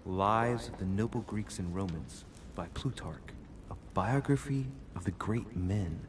Lives of the Noble Greeks and Romans by Plutarch, a biography of the great men.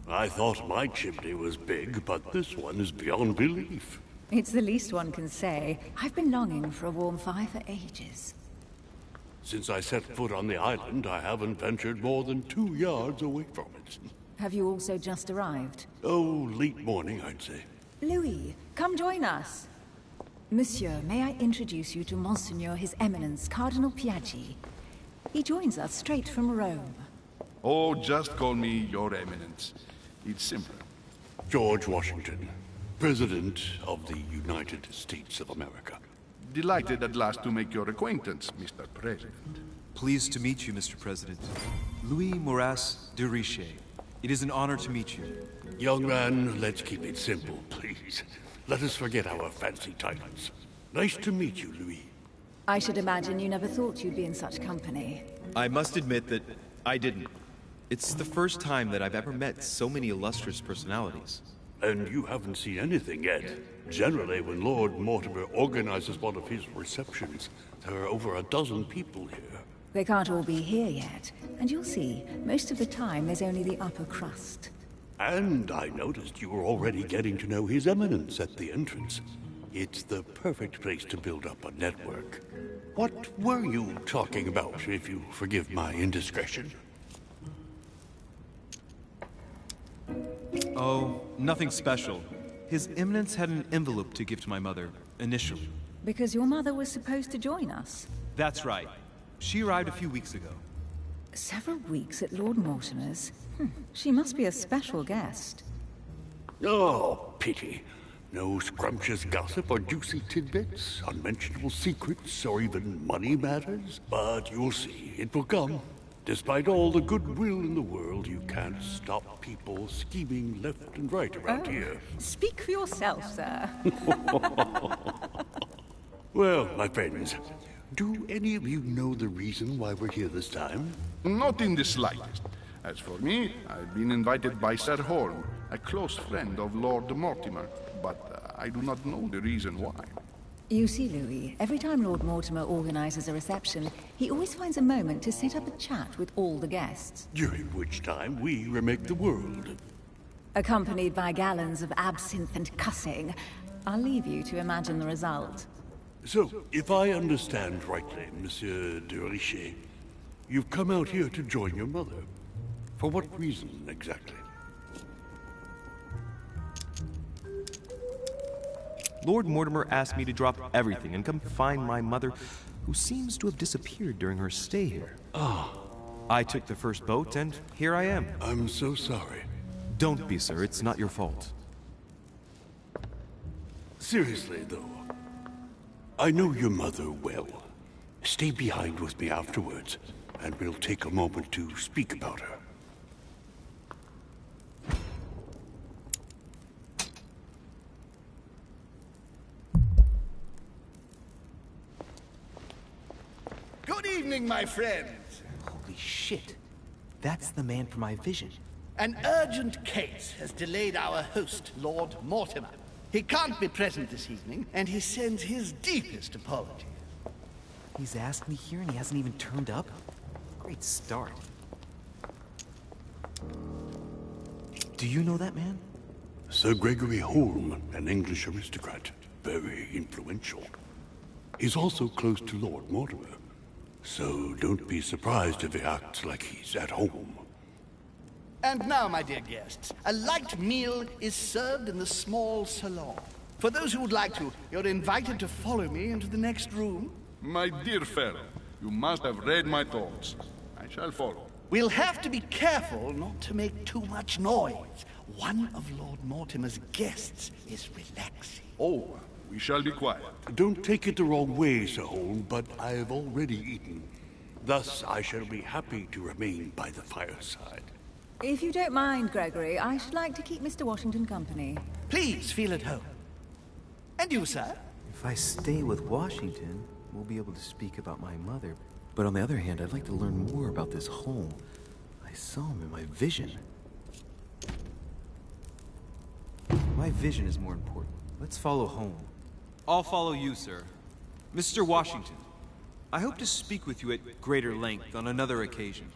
I thought my chimney was big, but this one is beyond belief. It's the least one can say. I've been longing for a warm fire for ages. Since I set foot on the island, I haven't ventured more than 2 yards away from it. Have you also just arrived? Oh, late morning, I'd say. Louis, come join us. Monsieur, may I introduce you to Monseigneur His Eminence, Cardinal Piaggi. He joins us straight from Rome. Oh, just call me Your Eminence. It's simpler. George Washington, President of the United States of America. Delighted at last to make your acquaintance, Mr. President. Pleased to meet you, Mr. President. Louis Moras de Riche. It is an honor to meet you. Young man, let's keep it simple, please. Let us forget our fancy titles. Nice to meet you, Louis. I should imagine you never thought you'd be in such company. I must admit that I didn't. It's the first time that I've ever met so many illustrious personalities. And you haven't seen anything yet. Generally, when Lord Mortimer organizes one of his receptions, there are over a dozen people here. They can't all be here yet. And you'll see, most of the time there's only the upper crust. And I noticed you were already getting to know His Eminence at the entrance. It's the perfect place to build up a network. What were you talking about, if you forgive my indiscretion? Oh, nothing special. His Eminence had an envelope to give to my mother, initially. Because your mother was supposed to join us. That's right. She arrived a few weeks ago. Several weeks at Lord Mortimer's? She must be a special guest. Oh, pity. No scrumptious gossip or juicy tidbits, unmentionable secrets, or even money matters. But you'll see, it will come. Despite all the goodwill in the world, you can't stop people scheming left and right around here. Speak for yourself, sir. Well, my friends, do any of you know the reason why we're here this time? Not in the slightest. As for me, I've been invited by Sir Holm, a close friend of Lord Mortimer, but I do not know the reason why. You see, Louis, every time Lord Mortimer organizes a reception, he always finds a moment to set up a chat with all the guests. During which time we remake the world. Accompanied by gallons of absinthe and cussing. I'll leave you to imagine the result. So, if I understand rightly, Monsieur de Riche, you've come out here to join your mother. For what reason, exactly? Lord Mortimer asked me to drop everything and come find my mother, who seems to have disappeared during her stay here. I took the first boat, and here I am. I'm so sorry. Don't be, sir. It's not your fault. Seriously, though, I know your mother well. Stay behind with me afterwards, and we'll take a moment to speak about her. Good evening, my friends. Holy shit. That's the man from my vision. An urgent case has delayed our host, Lord Mortimer. He can't be present this evening, and he sends his deepest apologies. He's asked me here and he hasn't even turned up? Great start. Do you know that man? Sir Gregory Holm, an English aristocrat. Very influential. He's also close to Lord Mortimer. So don't be surprised if he acts like he's at home. And now, my dear guests, a light meal is served in the small salon. For those who would like to, you're invited to follow me into the next room. My dear fellow, you must have read my thoughts. I shall follow. We'll have to be careful not to make too much noise. One of Lord Mortimer's guests is relaxing. Oh, we shall be quiet. Don't take it the wrong way, Sir Holm, but I have already eaten. Thus, I shall be happy to remain by the fireside. If you don't mind, Gregory, I should like to keep Mr. Washington company. Please feel at home. And you, sir? If I stay with Washington, we'll be able to speak about my mother. But on the other hand, I'd like to learn more about this home. I saw him in my vision. My vision is more important. Let's follow home. I'll follow you, sir. Mr. Washington, I hope to speak with you at greater length on another occasion.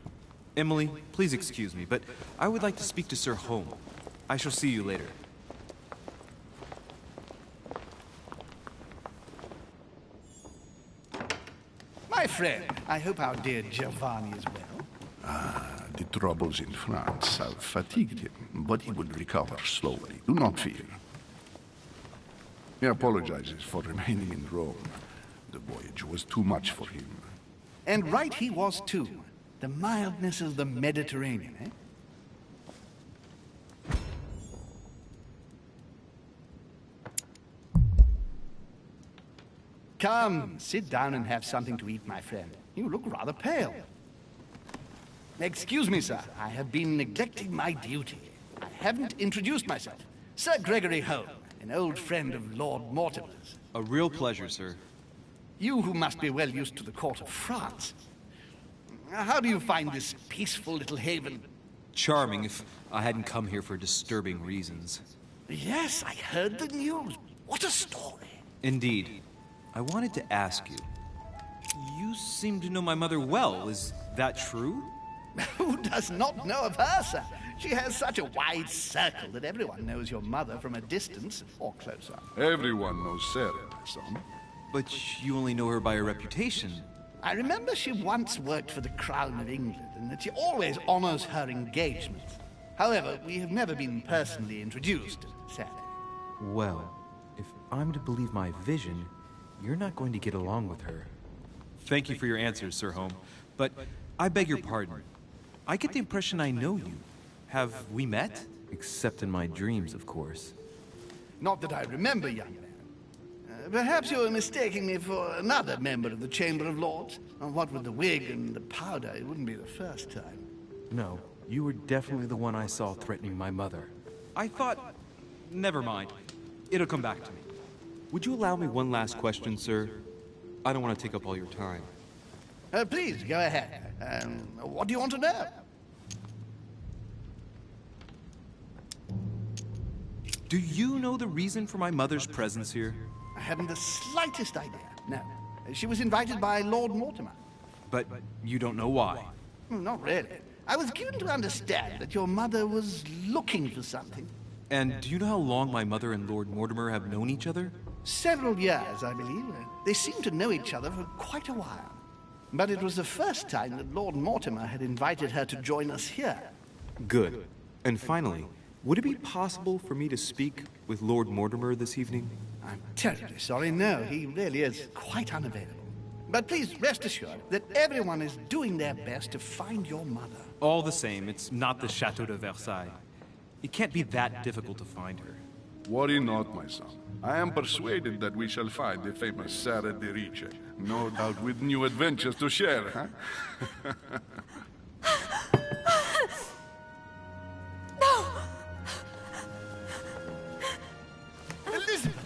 Emily, please excuse me, but I would like to speak to Sir Home. I shall see you later. My friend, I hope our dear Giovanni is well. The troubles in France have fatigued him, but he will recover slowly. Do not fear. He apologizes for remaining in Rome. The voyage was too much for him. And right he was too. The mildness of the Mediterranean, eh? Come, sit down and have something to eat, my friend. You look rather pale. Excuse me, sir. I have been neglecting my duty. I haven't introduced myself. Sir Gregory Home, an old friend of Lord Mortimer's. A real pleasure, sir. You who must be well used to the court of France. How do you find this peaceful little haven? Charming if I hadn't come here for disturbing reasons. Yes, I heard the news. What a story. Indeed. I wanted to ask you. You seem to know my mother well. Is that true? Who does not know of her, sir? She has such a wide circle that everyone knows your mother from a distance or closer. Everyone knows Sarah, my son. But you only know her by her reputation. I remember she once worked for the Crown of England and that she always honors her engagements. However, we have never been personally introduced, sadly. Well, if I'm to believe my vision, you're not going to get along with her. Thank you for your answers, Sir Home. But I beg your pardon. I get the impression I know you. Have we met? Except in my dreams, of course. Not that I remember, young man. Perhaps you're mistaking me for another member of the Chamber of Lords. What with the wig and the powder, it wouldn't be the first time. No, you were definitely the one I saw threatening my mother. I thought... Never mind. It'll come back to me. Would you allow me one last question, sir? I don't want to take up all your time. Please, go ahead. What do you want to know? Do you know the reason for my mother's presence here? I haven't the slightest idea, no. She was invited by Lord Mortimer. But you don't know why? Not really. I was given to understand that your mother was looking for something. And do you know how long my mother and Lord Mortimer have known each other? Several years, I believe. They seemed to know each other for quite a while. But it was the first time that Lord Mortimer had invited her to join us here. Good. And finally, would it be possible for me to speak with Lord Mortimer this evening? I'm terribly sorry, no, he really is quite unavailable. But please rest assured that everyone is doing their best to find your mother. All the same, it's not the Chateau de Versailles. It can't be that difficult to find her. Worry not, my son. I am persuaded that we shall find the famous Sarah de Riche. No doubt with new adventures to share, huh? No! Elizabeth!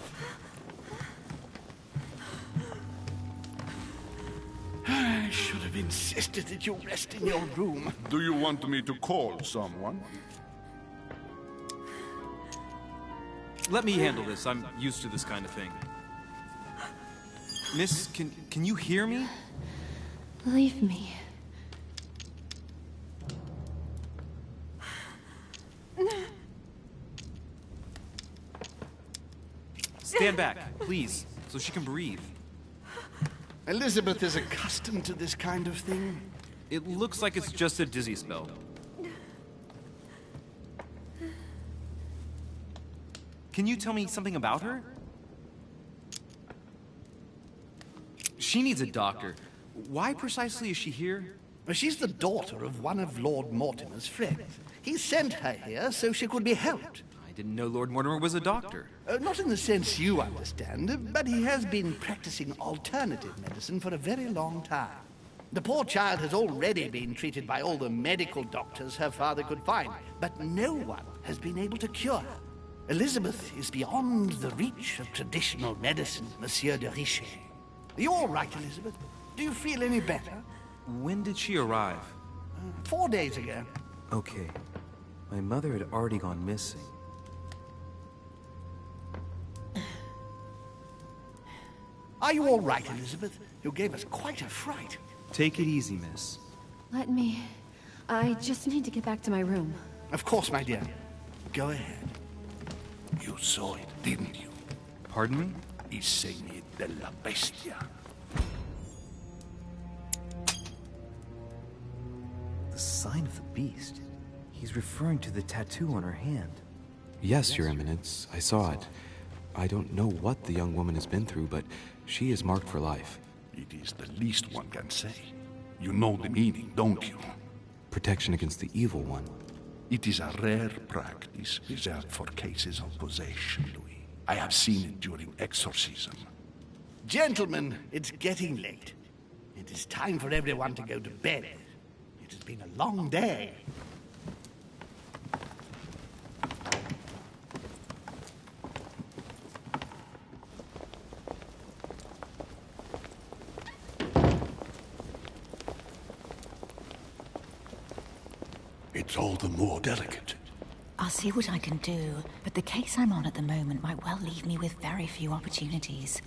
I should have insisted that you rest in your room. Do you want me to call someone? Let me handle this. I'm used to this kind of thing. Miss, can you hear me? Leave me. Stand back, please, so she can breathe. Elizabeth is accustomed to this kind of thing. It looks like it's just a dizzy spell. Can you tell me something about her? She needs a doctor. Why precisely is she here? She's the daughter of one of Lord Mortimer's friends. He sent her here so she could be helped. I didn't know Lord Mortimer was a doctor. Not in the sense you understand, but he has been practicing alternative medicine for a very long time. The poor child has already been treated by all the medical doctors her father could find, but no one has been able to cure her. Elizabeth is beyond the reach of traditional medicine, Monsieur de Richet. Are you all right, Elizabeth? Do you feel any better? When did she arrive? 4 days ago. Okay. My mother had already gone missing. Are you all right, Elizabeth? You gave us quite a fright. Take it easy, miss. Let me... I just need to get back to my room. Of course, my dear. Go ahead. You saw it, didn't you? Pardon me? I segni della bestia. The sign of the beast. He's referring to the tattoo on her hand. Yes, Your Eminence, I saw it. I don't know what the young woman has been through, but she is marked for life. It is the least one can say. You know the meaning, don't you? Protection against the evil one. It is a rare practice reserved for cases of possession, Louis. I have seen it during exorcism. Gentlemen, it's getting late. It is time for everyone to go to bed. It has been a long day. It's all the more delicate. I'll see what I can do, but the case I'm on at the moment might well leave me with very few opportunities.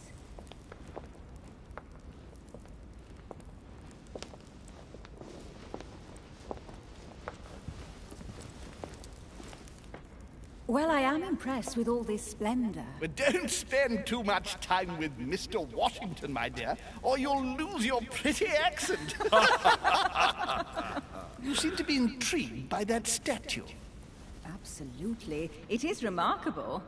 Well, I am impressed with all this splendor. But don't spend too much time with Mr. Washington, my dear, or you'll lose your pretty accent. You seem to be intrigued by that statue. Absolutely. It is remarkable.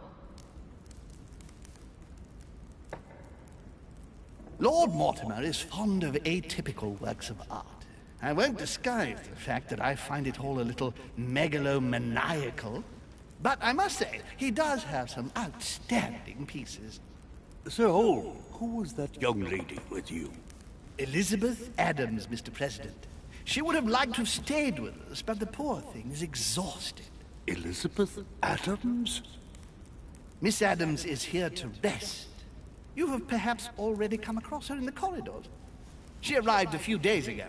Lord Mortimer is fond of atypical works of art. I won't disguise the fact that I find it all a little megalomaniacal. But I must say, he does have some outstanding pieces. Sir Hole, who was that young lady with you? Elizabeth Adams, Mr. President. She would have liked to have stayed with us, but the poor thing is exhausted. Elizabeth Adams? Miss Adams is here to rest. You have perhaps already come across her in the corridors. She arrived a few days ago.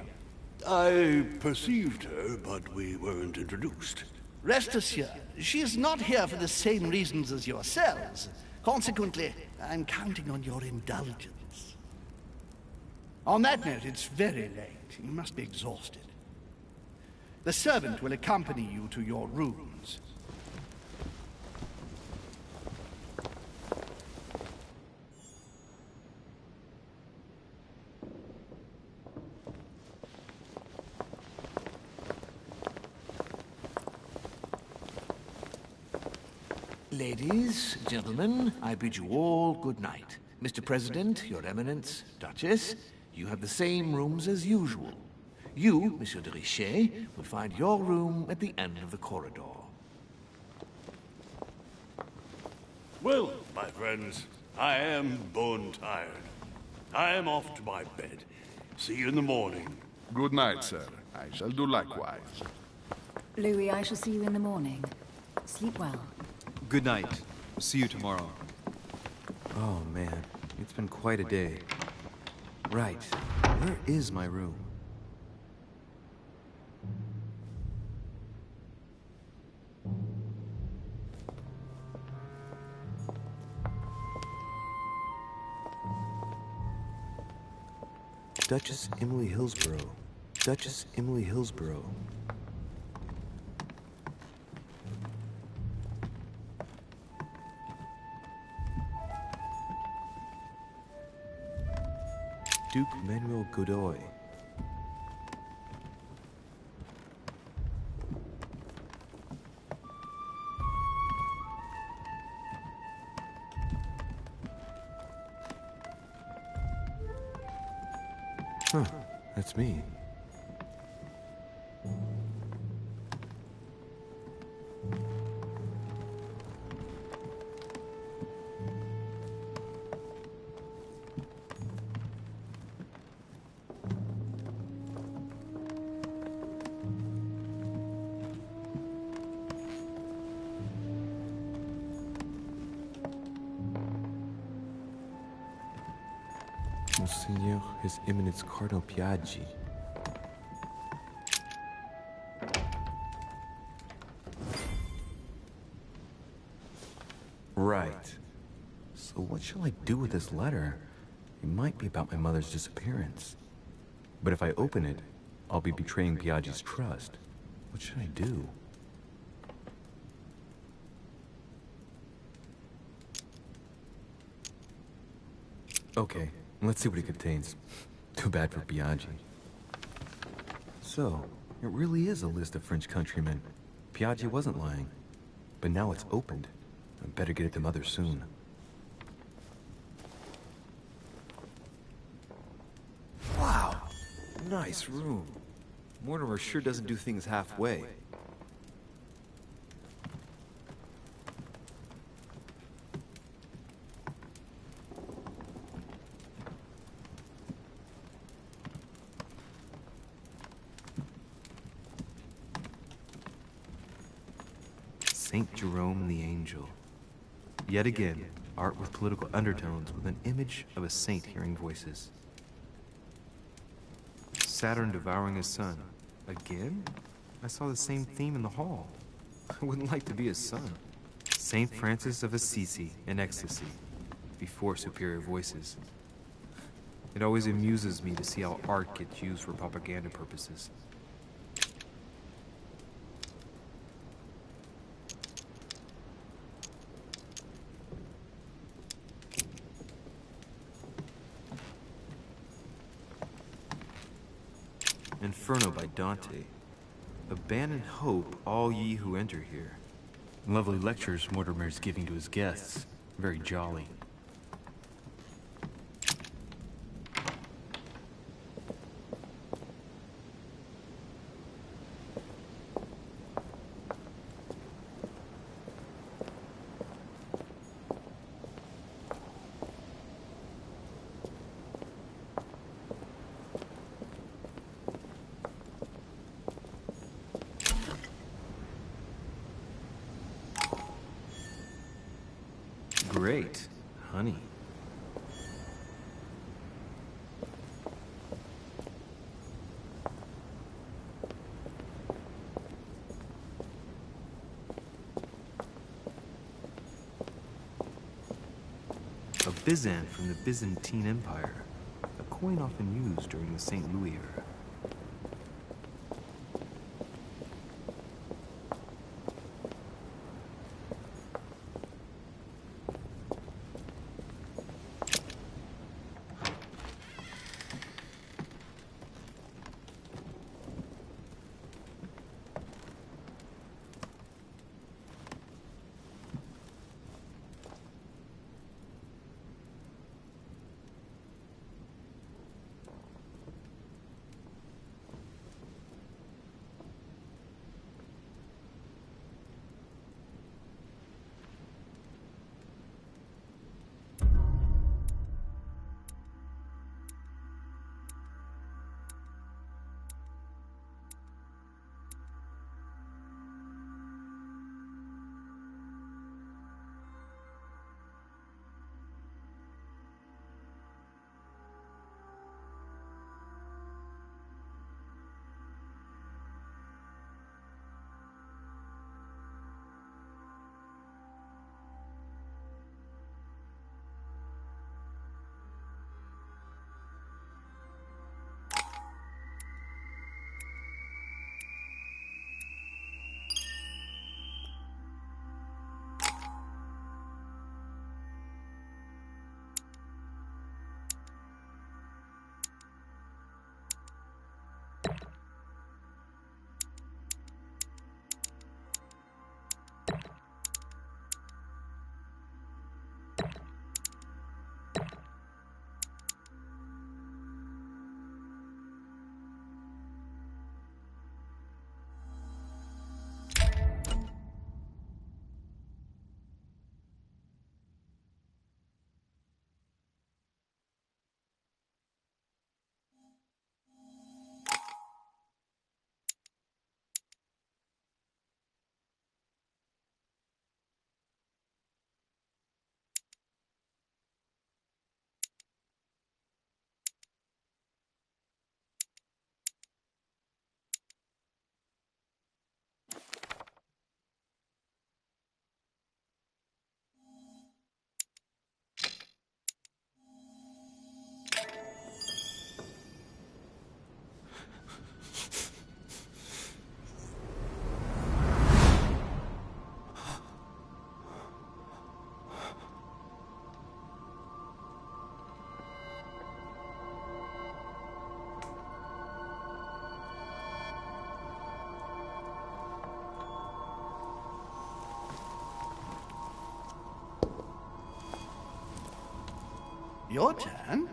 I perceived her, but we weren't introduced. Rest assured, she is not here for the same reasons as yourselves. Consequently, I'm counting on your indulgence. On that note, it's very late. You must be exhausted. The servant will accompany you to your rooms. Ladies, gentlemen, I bid you all good night. Mr. President, Your Eminence, Duchess, you have the same rooms as usual. You, Monsieur de Richet, will find your room at the end of the corridor. Well, my friends, I am bone tired. I am off to my bed. See you in the morning. Good night, sir. I shall do likewise. Louis, I shall see you in the morning. Sleep well. Good night. See you tomorrow. Oh, man. It's been quite a day. Right. Where is my room? Duchess Emily Hillsborough. Duchess Emily Hillsborough. Duke Manuel Godoy. Huh, that's me. Monseigneur, His Eminence Cardinal Piaggi. Right. So what shall I do with this letter? It might be about my mother's disappearance. But if I open it, I'll be betraying Piaggi's trust. What should I do? Okay, let's see what it contains. Too bad for Piaggi. So, it really is a list of French countrymen. Piaggi wasn't lying. But now it's opened. I better get it to Mother soon. Wow! Nice room. Mortimer sure doesn't do things halfway. Saint Jerome and the Angel. Yet again, art with political undertones with an image of a saint hearing voices. Saturn devouring his son. Again? I saw the same theme in the hall. I wouldn't like to be his son. Saint Francis of Assisi in ecstasy, before superior voices. It always amuses me to see how art gets used for propaganda purposes. Inferno by Dante. Abandon hope, all ye who enter here. Lovely lectures Mortimer's giving to his guests. Very jolly. Great. Honey. A Byzant from the Byzantine Empire. A coin often used during the St. Louis era. Your turn?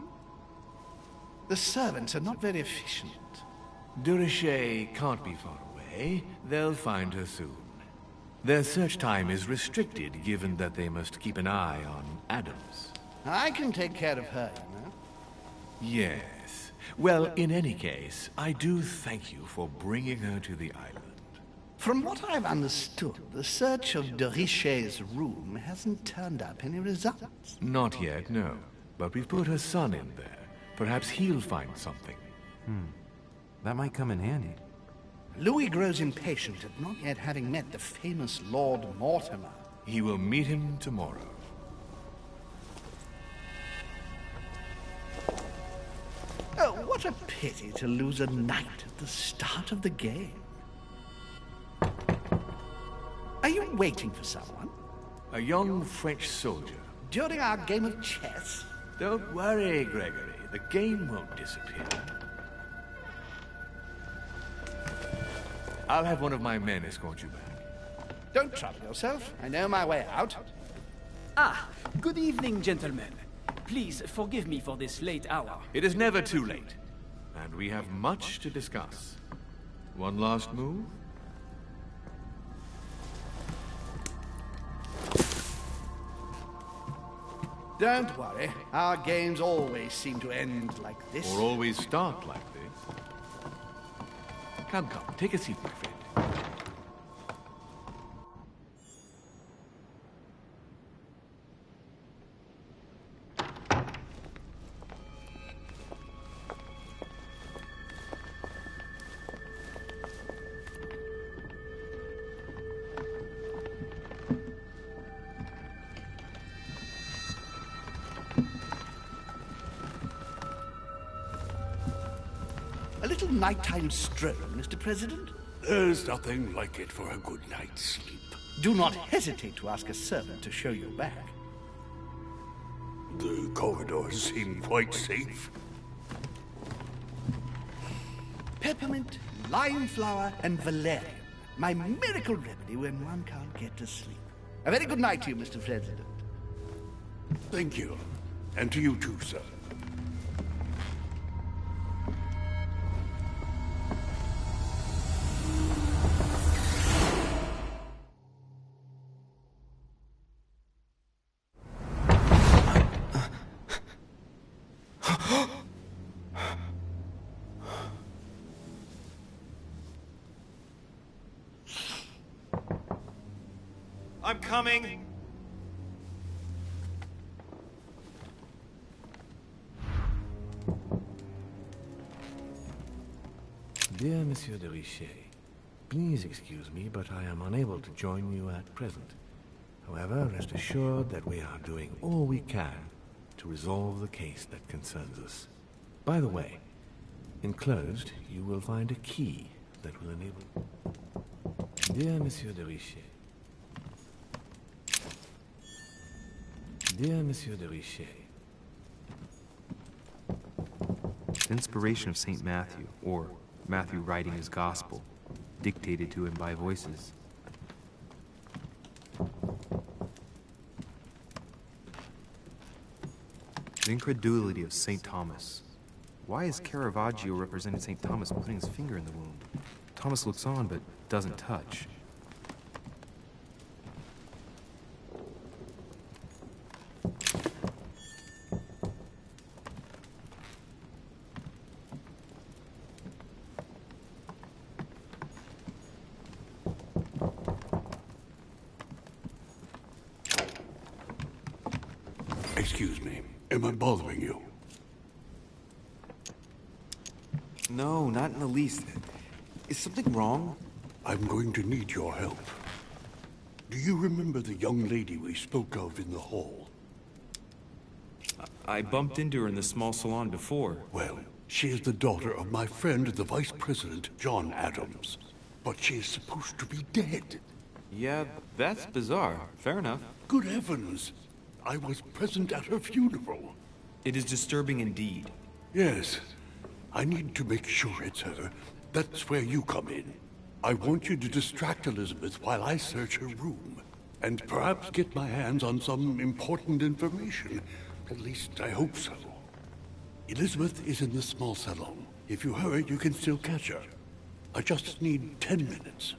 The servants are not very efficient. De Richet can't be far away. They'll find her soon. Their search time is restricted, given that they must keep an eye on Adams. I can take care of her, you know. Yes. Well, in any case, I do thank you for bringing her to the island. From what I've understood, the search of de Richet's room hasn't turned up any results. Not yet, no. But we've put her son in there. Perhaps he'll find something. That might come in handy. Louis grows impatient at not yet having met the famous Lord Mortimer. He will meet him tomorrow. Oh, what a pity to lose a knight at the start of the game. Are you waiting for someone? A young French soldier. During our game of chess? Don't worry, Gregory. The game won't disappear. I'll have one of my men escort you back. Don't trouble yourself. I know my way out. Ah, good evening, gentlemen. Please forgive me for this late hour. It is never too late. And we have much to discuss. One last move? Don't worry. Our games always seem to end like this. Or always start like this. Come, take a seat, my friend. A little nighttime stroll, Mr. President? There's nothing like it for a good night's sleep. Do not hesitate to ask a servant to show you back. The corridors seem quite safe. Peppermint, lime flower, and valerian. My miracle remedy when one can't get to sleep. A very good night to you, Mr. President. Thank you. And to you too, sir. I'm coming! Dear Monsieur de Richet, please excuse me, but I am unable to join you at present. However, rest assured that we are doing all we can to resolve the case that concerns us. By the way, enclosed, you will find a key that will enable... Dear Monsieur de Richet, Dear Monsieur de Richet, Inspiration of St. Matthew, or Matthew writing his gospel, dictated to him by voices. The incredulity of St. Thomas. Why is Caravaggio representing St. Thomas putting his finger in the wound? Thomas looks on but doesn't touch. Excuse me. Am I bothering you? No, not in the least. Is something wrong? I'm going to need your help. Do you remember the young lady we spoke of in the hall? I bumped into her in the small salon before. Well, she is the daughter of my friend, the Vice President, John Adams. But she is supposed to be dead. Yeah, that's bizarre. Fair enough. Good heavens! I was present at her funeral. It is disturbing indeed. Yes. I need to make sure it's her. That's where you come in. I want you to distract Elizabeth while I search her room. And perhaps get my hands on some important information. At least, I hope so. Elizabeth is in the small salon. If you hurry, you can still catch her. I just need 10 minutes.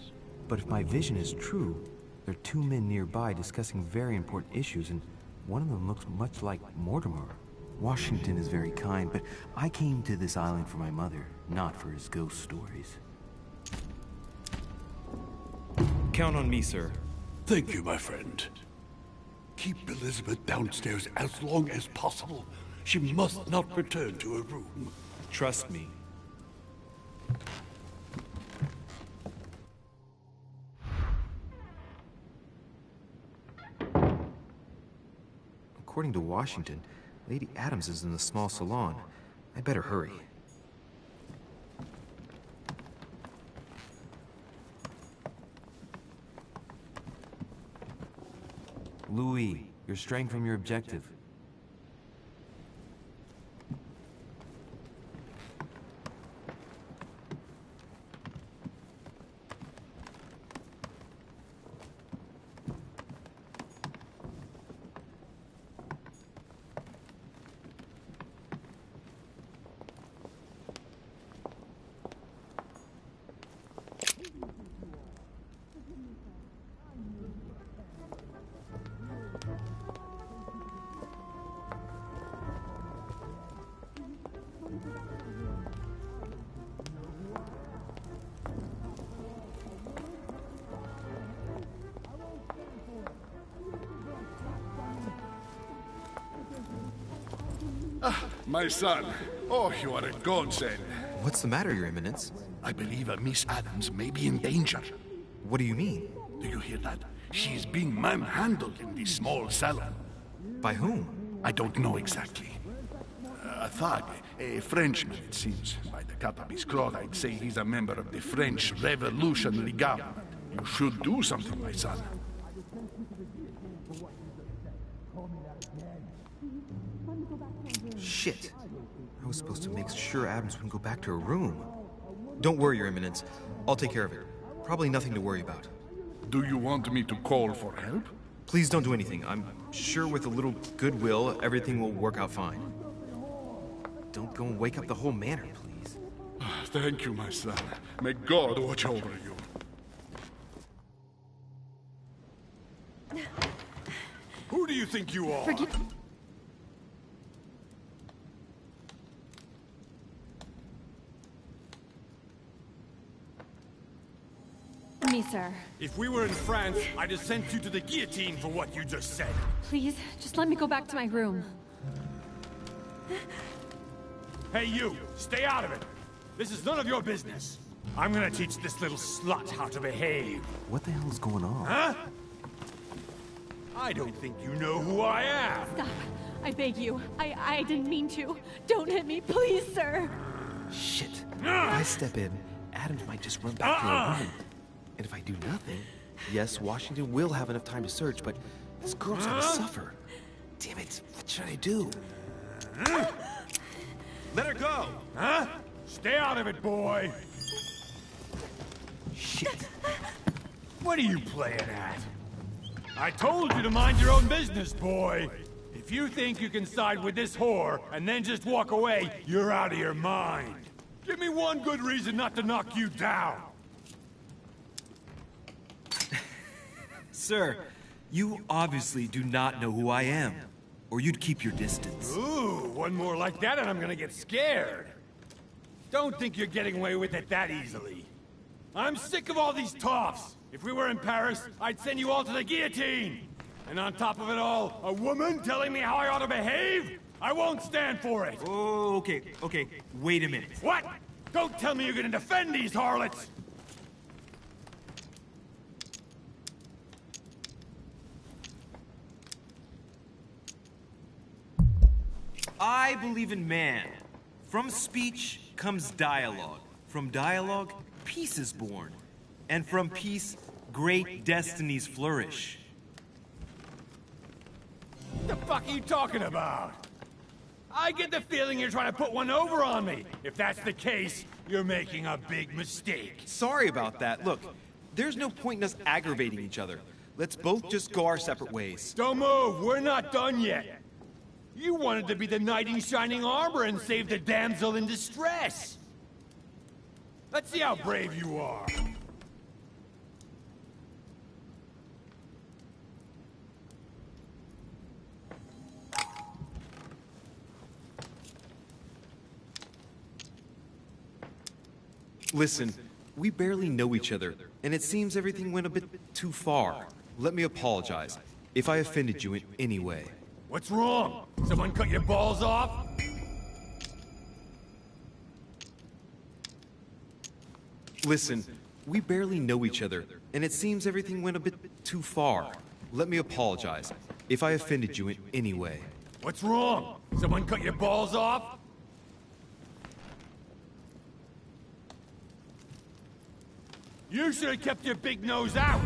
But if my vision is true, there are two men nearby discussing very important issues, and one of them looks much like Mortimer. Washington is very kind, but I came to this island for my mother, not for his ghost stories. Count on me, sir. Thank you, my friend. Keep Elizabeth downstairs as long as possible. She must not return to her room. Trust me. According to Washington, Lady Adams is in the small salon. I better hurry. Louis, you're straying from your objective. My son. Oh, you are a godsend. What's the matter, Your Eminence? I believe a Miss Adams may be in danger. What do you mean? Do you hear that? She's being manhandled in the small salon. By whom? I don't know exactly. A thug, a Frenchman, it seems. By the cut of his cloth, I'd say he's a member of the French Revolutionary Government. You should do something, my son. Shit. I was supposed to make sure Adams wouldn't go back to her room. Don't worry, Your Eminence. I'll take care of it. Probably nothing to worry about. Do you want me to call for help? Please don't do anything. I'm sure with a little goodwill, everything will work out fine. Don't go and wake up the whole manor, please. Thank you, my son. May God watch over you. Who do you think you are? Me, sir. If we were in France, I'd have sent you to the guillotine for what you just said. Please, just let me go back to my room. Hey, you! Stay out of it! This is none of your business. I'm gonna teach this little slut how to behave. What the hell is going on? Huh? I don't think you know who I am. Stop. I beg you. I didn't mean to. Don't hit me, please, sir. Shit. If I step in, Adams might just run back to her room. And if I do nothing, yes, Washington will have enough time to search, but this girl's gonna suffer. Damn it, what should I do? Let her go! Huh? Stay out of it, boy! Shit. What are you playing at? I told you to mind your own business, boy! If you think you can side with this whore and then just walk away, you're out of your mind. Give me one good reason not to knock you down. Sir, you obviously do not know who I am, or you'd keep your distance. Ooh, one more like that and I'm gonna get scared. Don't think you're getting away with it that easily. I'm sick of all these toffs. If we were in Paris, I'd send you all to the guillotine. And on top of it all, a woman telling me how I ought to behave? I won't stand for it. Oh, okay, wait a minute. What? Don't tell me you're gonna defend these harlots! I believe in man. From speech comes dialogue. From dialogue, peace is born. And from peace, great destinies flourish. What the fuck are you talking about? I get the feeling you're trying to put one over on me. If that's the case, you're making a big mistake. Sorry about that. Look, there's no point in us aggravating each other. Let's both just go our separate ways. Don't move, we're not done yet. You wanted to be the knight in shining armor and save the damsel in distress! Let's see how brave you are! Listen, we barely know each other, and it seems everything went a bit too far. Let me apologize if I offended you in any way. What's wrong? Someone cut your balls off? Listen, we barely know each other, and it seems everything went a bit too far. Let me apologize if I offended you in any way. What's wrong? Someone cut your balls off? You should have kept your big nose out!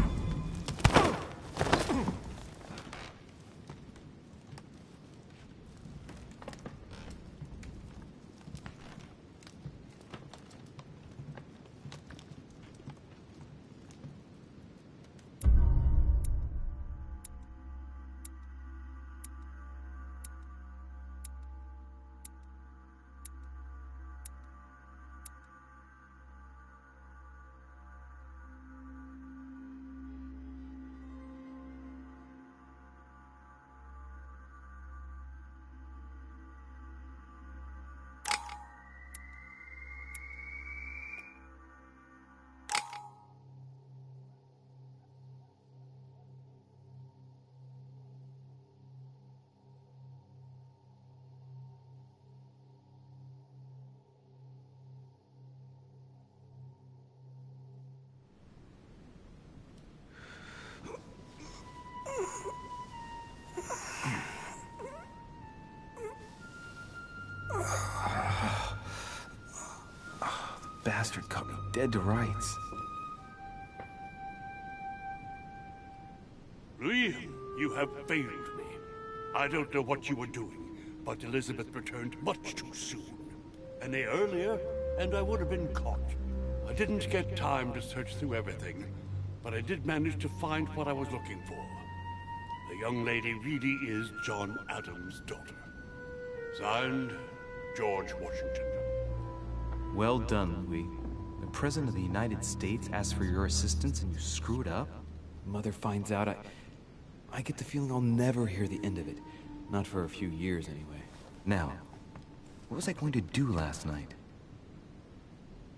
Bastard cut me dead to rights. Liam, you have failed me. I don't know what you were doing, but Elizabeth returned much too soon. An day earlier, and I would have been caught. I didn't get time to search through everything, but I did manage to find what I was looking for. The young lady really is John Adams' daughter. Signed, George Washington. Well done, Louis. The President of the United States asked for your assistance and you screwed up? Mother finds out, I get the feeling I'll never hear the end of it. Not for a few years, anyway. Now, what was I going to do last night?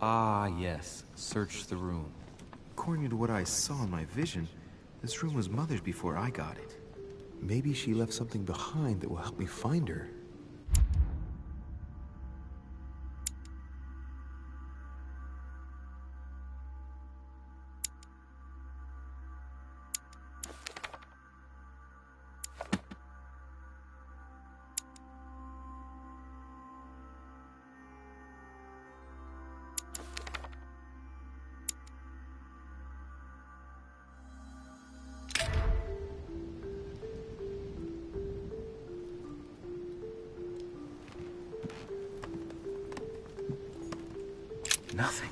Ah, yes. Search the room. According to what I saw in my vision, this room was Mother's before I got it. Maybe she left something behind that will help me find her. Nothing.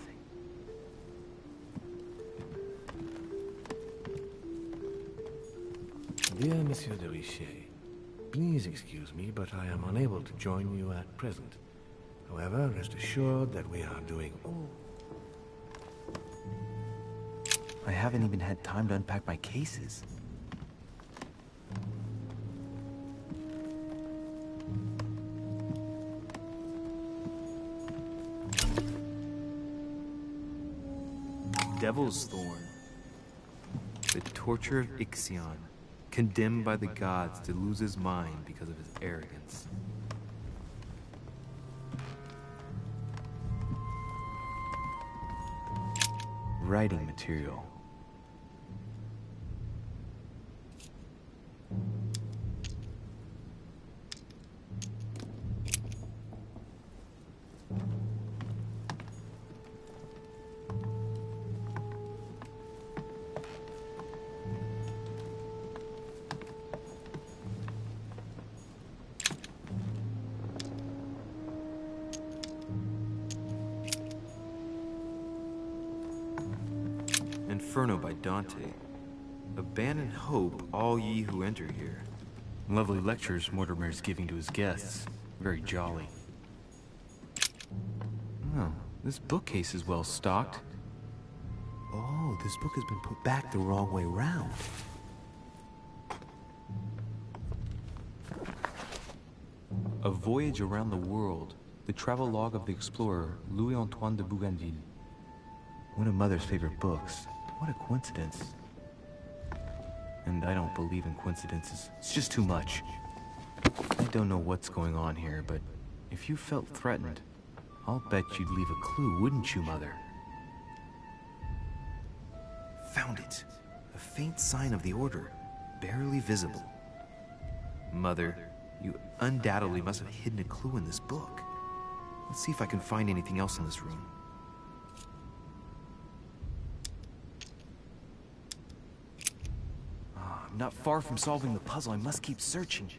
Dear Monsieur de Richet, please excuse me, but I am unable to join you at present. However, rest assured that we are doing all... I haven't even had time to unpack my cases. Devil's Thorn. The tortured Ixion, condemned by the gods to lose his mind because of his arrogance. Writing material. Inferno by Dante. Abandon hope, all ye who enter here. Lovely lectures Mortimer's giving to his guests. Very jolly. Oh, this bookcase is well stocked. Oh, this book has been put back the wrong way round. A Voyage Around the World. The travelogue of the explorer, Louis-Antoine de Bougainville. One of Mother's favorite books. What a coincidence. And I don't believe in coincidences. It's just too much. I don't know what's going on here, but if you felt threatened, I'll bet you'd leave a clue, wouldn't you, Mother? Found it. A faint sign of the Order, barely visible. Mother, you undoubtedly must have hidden a clue in this book. Let's see if I can find anything else in this room. I'm not far from solving the puzzle. I must keep searching.